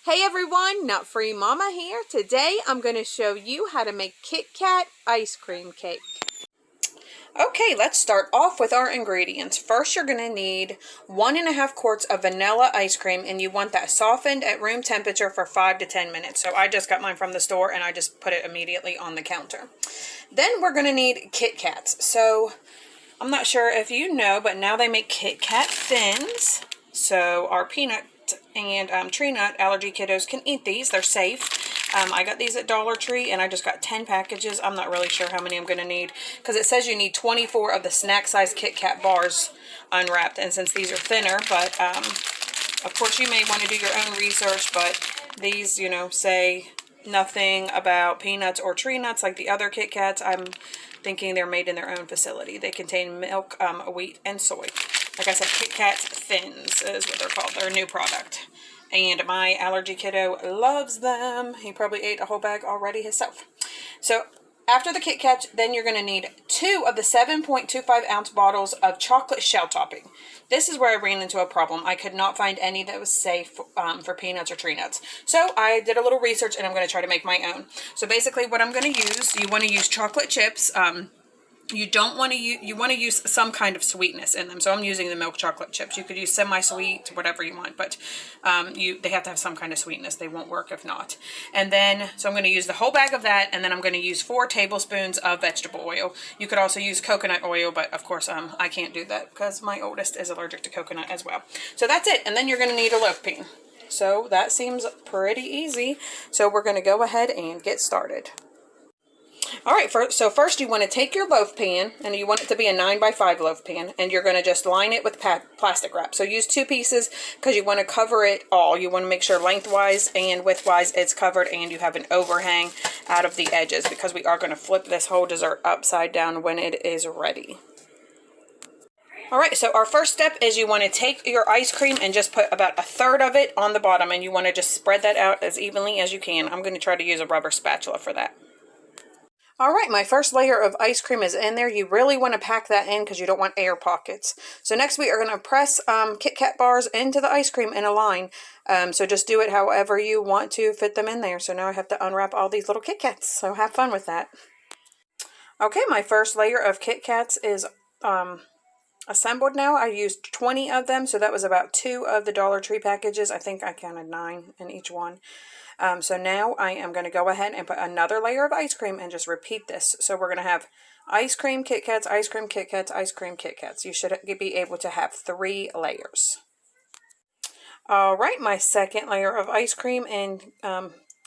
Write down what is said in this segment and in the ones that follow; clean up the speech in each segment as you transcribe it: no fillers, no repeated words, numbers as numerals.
Hey everyone, Nut Free Mama here. Today I'm going to show you how to make Kit Kat ice cream cake. Okay, let's start off with our ingredients. First, you're going to need 1.5 quarts of vanilla ice cream, and you want that softened at room temperature for 5 to 10 minutes. So I just got mine from the store and I just put it immediately on the counter. Then we're going to need Kit Kats. So I'm not sure if you know, but now they make Kit Kat thins. So our peanut and tree nut allergy kiddos can eat these. They're safe. I got these at Dollar Tree and I just got 10 packages. I'm not really sure how many I'm going to need because it says you need 24 of the snack size Kit Kat bars unwrapped, and since these are thinner, but of course you may want to do your own research, but these, you know, say nothing about peanuts or tree nuts like the other Kit Kats. I'm thinking they're made in their own facility. They contain milk, wheat, and soy. Like I said, Kit Kat Thins is what they're called. They're a new product. And my allergy kiddo loves them. He probably ate a whole bag already himself. So after the Kit Kat, then you're going to need 2 of the 7.25 ounce bottles of chocolate shell topping. This is where I ran into a problem. I could not find any that was safe for peanuts or tree nuts. So I did a little research and I'm going to try to make my own. So basically what I'm going to use, you want to use chocolate chips. You don't want to use, you want to use some kind of sweetness in them. So I'm using the milk chocolate chips. You could use semi-sweet, whatever you want, but they have to have some kind of sweetness. They won't work if not. And then, so I'm going to use the whole bag of that, and then I'm going to use 4 tablespoons of vegetable oil. You could also use coconut oil, but of course I can't do that because my oldest is allergic to coconut as well. So that's it, and then you're going to need a loaf pan. So that seems pretty easy. So we're going to go ahead and get started. Alright, so first you want to take your loaf pan, and you want it to be a 9x5 loaf pan, and you're going to just line it with plastic wrap. So use 2 pieces because you want to cover it all. You want to make sure lengthwise and widthwise it's covered, and you have an overhang out of the edges because we are going to flip this whole dessert upside down when it is ready. Alright, so our first step is you want to take your ice cream and just put about 1/3 of it on the bottom, and you want to just spread that out as evenly as you can. I'm going to try to use a rubber spatula for that. Alright, my first layer of ice cream is in there. You really want to pack that in because you don't want air pockets. So next we are going to press Kit Kat bars into the ice cream in a line. So just do it however you want to fit them in there. So now I have to unwrap all these little Kit Kats. So have fun with that. Okay, my first layer of Kit Kats is assembled now. I used 20 of them, so that was about 2 of the Dollar Tree packages. I think I counted 9 in each one. So now I am going to go ahead and put another layer of ice cream and just repeat this. So we're going to have ice cream Kit Kats, ice cream Kit Kats, ice cream Kit Kats. You should be able to have 3 layers. Alright, my second layer of ice cream and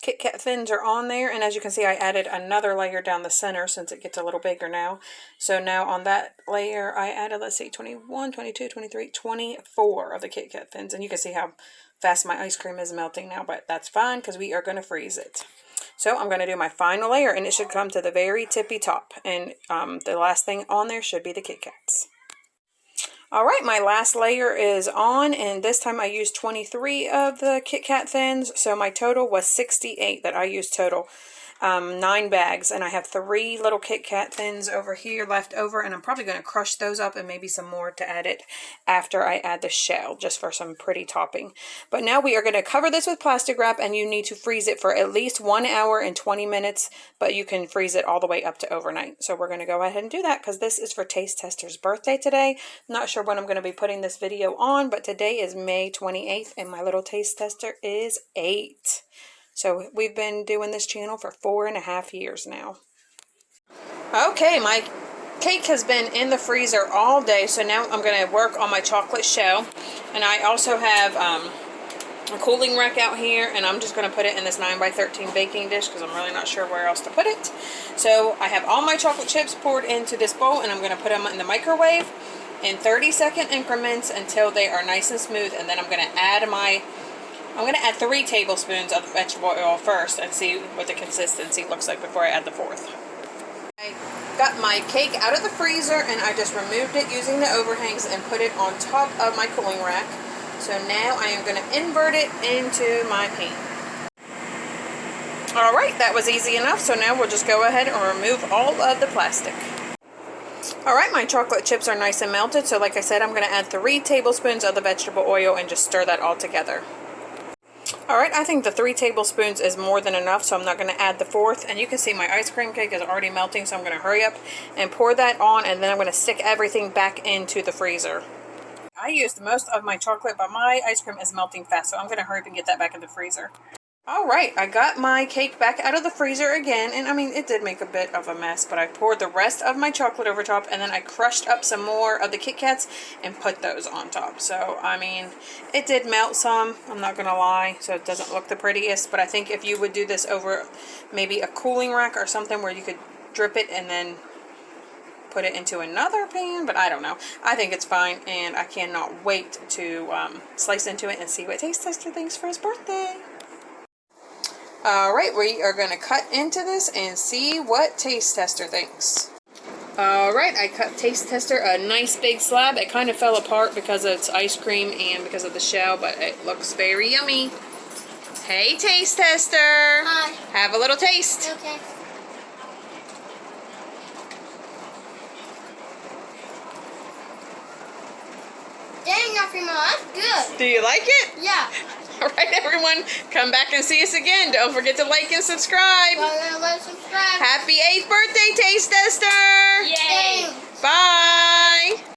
Kit Kat Thins are on there, and as you can see I added another layer down the center since it gets a little bigger now. So now on that layer I added, let's see, 21, 22, 23, 24 of the Kit Kat Thins, and you can see how fast my ice cream is melting now, but that's fine because we are going to freeze it. So I'm going to do my final layer, and it should come to the very tippy top, and the last thing on there should be the Kit Kats. Alright, my last layer is on, and this time I used 23 of the Kit Kat Thins, so my total was 68 that I used total. 9 bags, and I have 3 little Kit Kat Thins over here left over, and I'm probably going to crush those up and maybe some more to add it after I add the shell, just for some pretty topping. But now we are going to cover this with plastic wrap, and you need to freeze it for at least 1 hour and 20 minutes, but you can freeze it all the way up to overnight. So we're going to go ahead and do that because this is for Taste Tester's birthday today. Not sure when I'm going to be putting this video on, but today is May 28th, and my little Taste Tester is 8. So we've been doing this channel for 4.5 years now. Okay, my cake has been in the freezer all day, so now I'm going to work on my chocolate shell. And I also have a cooling rack out here, and I'm just going to put it in this 9x13 baking dish because I'm really not sure where else to put it. So I have all my chocolate chips poured into this bowl, and I'm going to put them in the microwave in 30-second increments until they are nice and smooth, and then I'm going to add 3 tablespoons of vegetable oil first and see what the consistency looks like before I add the 4th. I got my cake out of the freezer, and I just removed it using the overhangs and put it on top of my cooling rack. So now I am going to invert it into my pan. Alright, that was easy enough, so now we'll just go ahead and remove all of the plastic. Alright, my chocolate chips are nice and melted, so like I said, I'm going to add 3 tablespoons of the vegetable oil and just stir that all together. Alright, I think the 3 tablespoons is more than enough, so I'm not going to add the 4th. And you can see my ice cream cake is already melting, so I'm going to hurry up and pour that on, and then I'm going to stick everything back into the freezer. I used most of my chocolate, but my ice cream is melting fast, so I'm going to hurry up and get that back in the freezer. Alright, I got my cake back out of the freezer again, and I mean, it did make a bit of a mess, but I poured the rest of my chocolate over top, and then I crushed up some more of the Kit Kats and put those on top. So, I mean, it did melt some, I'm not gonna lie, so it doesn't look the prettiest, but I think if you would do this over maybe a cooling rack or something where you could drip it and then put it into another pan, but I don't know. I think it's fine, and I cannot wait to slice into it and see what Taste Tester thinks for his birthday. Alright, we are going to cut into this and see what Taste Tester thinks. Alright, I cut Taste Tester a nice big slab. It kind of fell apart because it's ice cream and because of the shell, but it looks very yummy. Hey, Taste Tester! Hi. Have a little taste. Okay. Dang, Afrima, that's good. Do you like it? Yeah. Alright, everyone, come back and see us again. Don't forget to like and subscribe. Subscribe. Happy 8th birthday, Taste Tester! Yay. Bye!